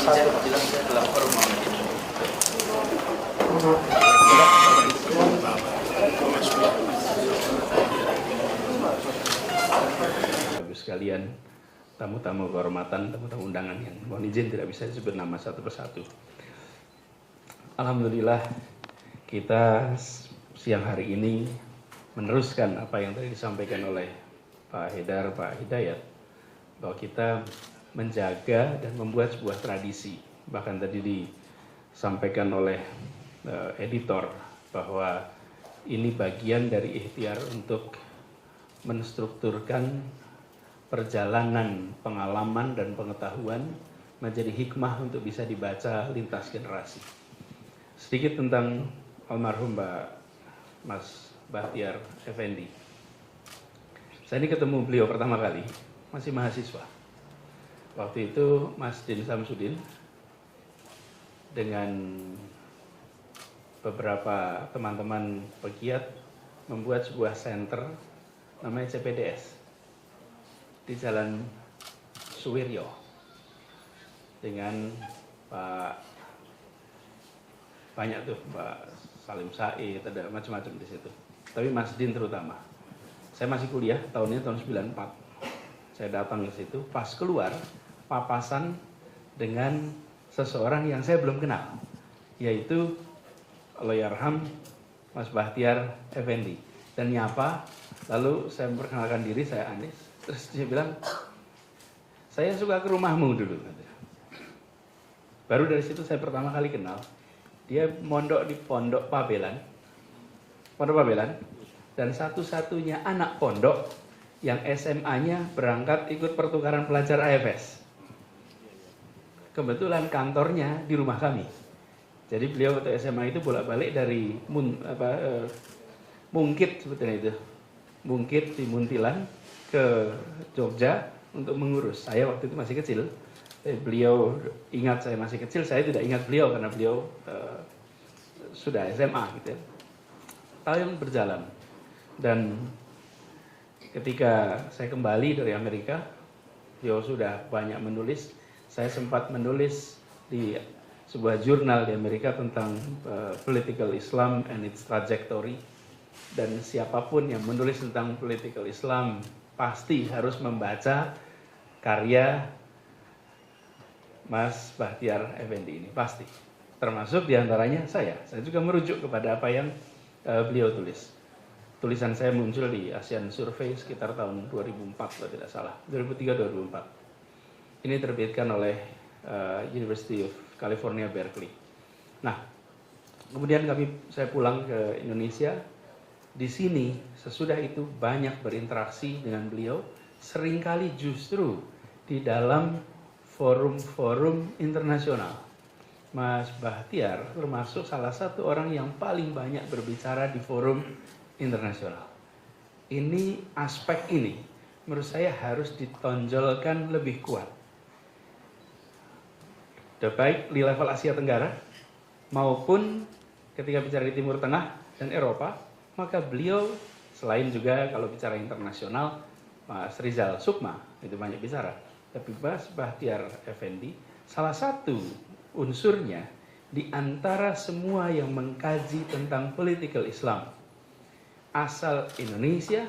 Izin bilang saya adalah formal. Bapak sekalian, tamu-tamu kehormatan, tamu-tamu undangan yang mohon izin tidak bisa disebut nama satu persatu. Alhamdulillah kita siang hari ini meneruskan apa yang tadi disampaikan oleh Pak Haidar, Pak Hidayat, bahwa kita menjaga dan membuat sebuah tradisi. Bahkan tadi disampaikan oleh editor bahwa ini bagian dari ikhtiar untuk menstrukturkan perjalanan pengalaman dan pengetahuan menjadi hikmah untuk bisa dibaca lintas generasi. Sedikit tentang almarhum Mas Bahtiar Effendi. Saya ini ketemu beliau pertama kali, masih mahasiswa. Waktu itu Mas Din Samsudin dengan beberapa teman-teman pegiat membuat sebuah center namanya CPDS di Jalan Suwiryo dengan banyak tuh Pak Salim Said, ada macam-macam di situ. Tapi Mas Din terutama. Saya masih kuliah, tahunnya tahun 94. Saya datang ke situ, pas keluar papasan dengan seseorang yang saya belum kenal, yaitu Allahyarham Mas Bahtiar Effendi. Dan nyapa, lalu saya memperkenalkan diri, saya Anis. Terus dia bilang, saya suka ke rumahmu dulu. Baru dari situ saya pertama kali kenal. Dia mondok di Pondok Pabelan, dan satu-satunya anak pondok yang SMA-nya berangkat ikut pertukaran pelajar AFS. Kebetulan kantornya di rumah kami. Jadi beliau waktu SMA itu bolak-balik dari Mungkit sebetulnya itu. Mungkit di Muntilan ke Jogja untuk mengurus. Saya waktu itu masih kecil. Beliau ingat saya masih kecil, saya tidak ingat beliau karena beliau sudah SMA gitu ya. Tahun berjalan. Dan ketika saya kembali dari Amerika, beliau sudah banyak menulis. Saya sempat menulis di sebuah jurnal di Amerika tentang political Islam and its trajectory. Dan siapapun yang menulis tentang political Islam pasti harus membaca karya Mas Bahtiar Effendi ini, pasti. Termasuk diantaranya saya juga merujuk kepada apa yang beliau tulis. Tulisan saya muncul di Asian Survey sekitar tahun 2004 kalau tidak salah, 2003-2004. Ini terbitkan oleh University of California, Berkeley. Nah, kemudian saya pulang ke Indonesia. Di sini sesudah itu banyak berinteraksi dengan beliau, seringkali justru di dalam forum-forum internasional. Mas Bahtiar termasuk salah satu orang yang paling banyak berbicara di forum internasional. Aspek ini menurut saya harus ditonjolkan lebih kuat. Baik di level Asia Tenggara maupun ketika bicara di Timur Tengah dan Eropa, maka beliau selain juga kalau bicara internasional, Mas Rizal Sukma itu banyak bicara. Tapi Mas Bahtiar Effendi salah satu unsurnya di antara semua yang mengkaji tentang political Islam asal Indonesia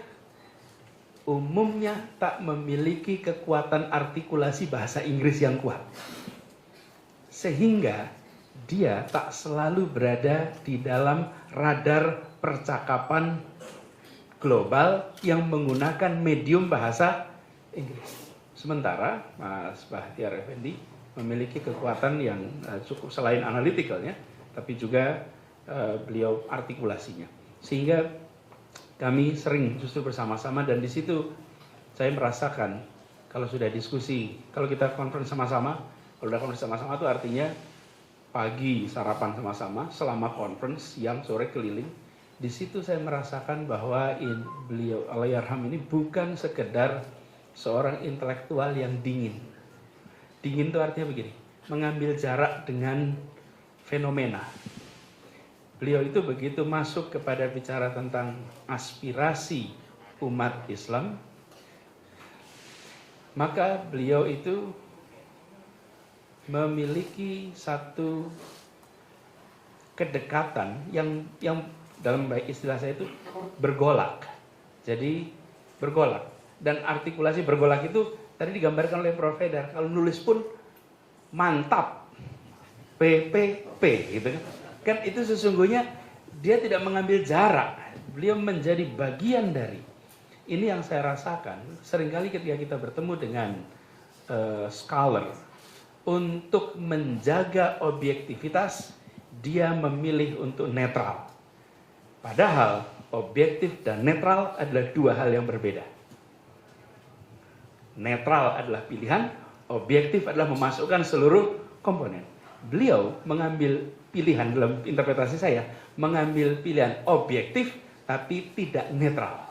umumnya tak memiliki kekuatan artikulasi bahasa Inggris yang kuat. Sehingga dia tak selalu berada di dalam radar percakapan global yang menggunakan medium bahasa Inggris. Sementara Mas Bahtiar Effendi memiliki kekuatan yang cukup selain analitikalnya, tapi juga beliau artikulasinya. Sehingga kami sering justru bersama-sama dan di situ saya merasakan kalau sudah diskusi, kalau kita conference sama-sama, kalau udah conference sama-sama itu artinya pagi sarapan sama-sama, selama conference, siang sore keliling. Di situ saya merasakan bahwa beliau Allahyarham ini bukan sekedar seorang intelektual yang dingin. Dingin itu artinya begini, mengambil jarak dengan fenomena. Beliau itu begitu masuk kepada bicara tentang aspirasi umat Islam, maka beliau itu memiliki satu kedekatan yang dalam baik istilah saya itu bergolak. Jadi bergolak, dan artikulasi bergolak itu tadi digambarkan oleh Prof. Haidar. Kalau nulis pun mantap, PPP gitu kan. Kan itu sesungguhnya dia tidak mengambil jarak, beliau menjadi bagian dari. Ini yang saya rasakan seringkali ketika kita bertemu dengan scholar, untuk menjaga objektivitas dia memilih untuk netral. Padahal objektif dan netral adalah dua hal yang berbeda. Netral adalah pilihan, objektif adalah memasukkan seluruh komponen. Beliau mengambil pilihan, dalam interpretasi saya, mengambil pilihan objektif tapi tidak netral.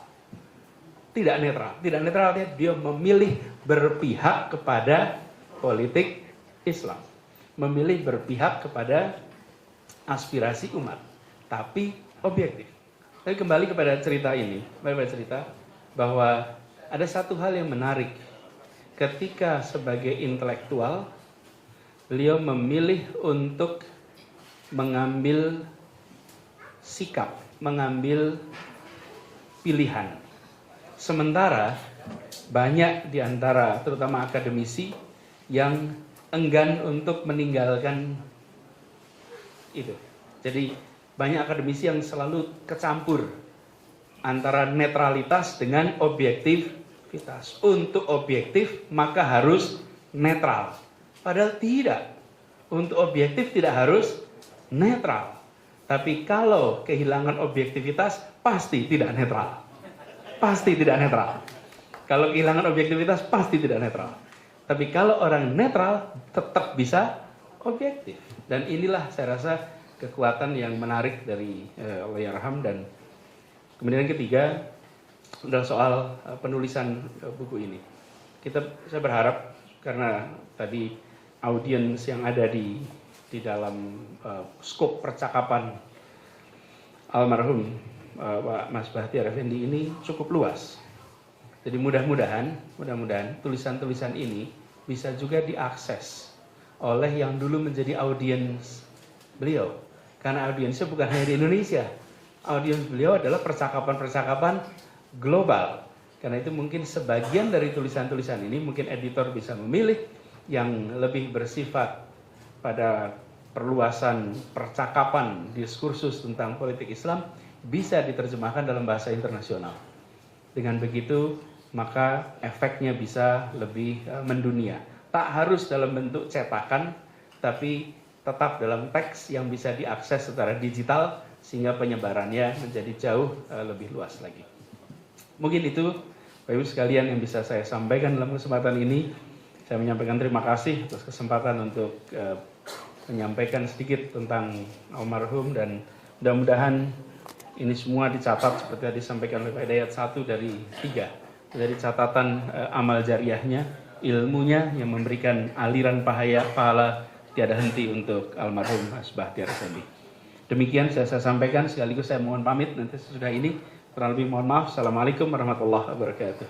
Tidak netral, dia memilih berpihak kepada politik Islam. Memilih berpihak kepada aspirasi umat, tapi objektif. Tapi kembali kepada cerita ini, bahwa ada satu hal yang menarik. Ketika sebagai intelektual, beliau memilih untuk mengambil sikap, mengambil pilihan. Sementara banyak di antara terutama akademisi yang enggan untuk meninggalkan itu. Jadi banyak akademisi yang selalu kecampur antara netralitas dengan objektivitas. Untuk objektif maka harus netral. Padahal tidak. Untuk objektif tidak harus netral. Tapi kalau kehilangan objektivitas pasti tidak netral. Pasti tidak netral. Kalau kehilangan objektivitas pasti tidak netral. Tapi kalau orang netral tetap bisa objektif. Dan inilah saya rasa kekuatan yang menarik dari Allahyarham. Dan kemudian yang ketiga adalah soal penulisan buku ini. Saya berharap karena tadi audiens yang ada di dalam skop percakapan almarhum Pak Mas Bahtiar Effendi ini cukup luas. Jadi mudah-mudahan tulisan-tulisan ini bisa juga diakses oleh yang dulu menjadi audiens beliau. Karena audiensnya bukan hanya di Indonesia. Audiens beliau adalah percakapan-percakapan global. Karena itu mungkin sebagian dari tulisan-tulisan ini mungkin editor bisa memilih yang lebih bersifat pada perluasan percakapan diskursus tentang politik Islam bisa diterjemahkan dalam bahasa internasional. Dengan begitu maka efeknya bisa lebih mendunia. Tak harus dalam bentuk cetakan, tapi tetap dalam teks yang bisa diakses secara digital sehingga penyebarannya menjadi jauh lebih luas lagi. Mungkin itu Bapak Ibu sekalian yang bisa saya sampaikan dalam kesempatan ini. Saya menyampaikan terima kasih atas kesempatan untuk menyampaikan sedikit tentang almarhum, dan mudah-mudahan ini semua dicatat seperti yang disampaikan oleh Pak Hidayat, 1 dari 3 dari catatan amal jariahnya, ilmunya yang memberikan aliran pahala tiada henti untuk almarhum Mas Bahtiar Effendi. Demikian saya sampaikan, sekaligus saya mohon pamit nanti sesudah ini. Kurang lebih mohon maaf. Assalamualaikum warahmatullahi wabarakatuh.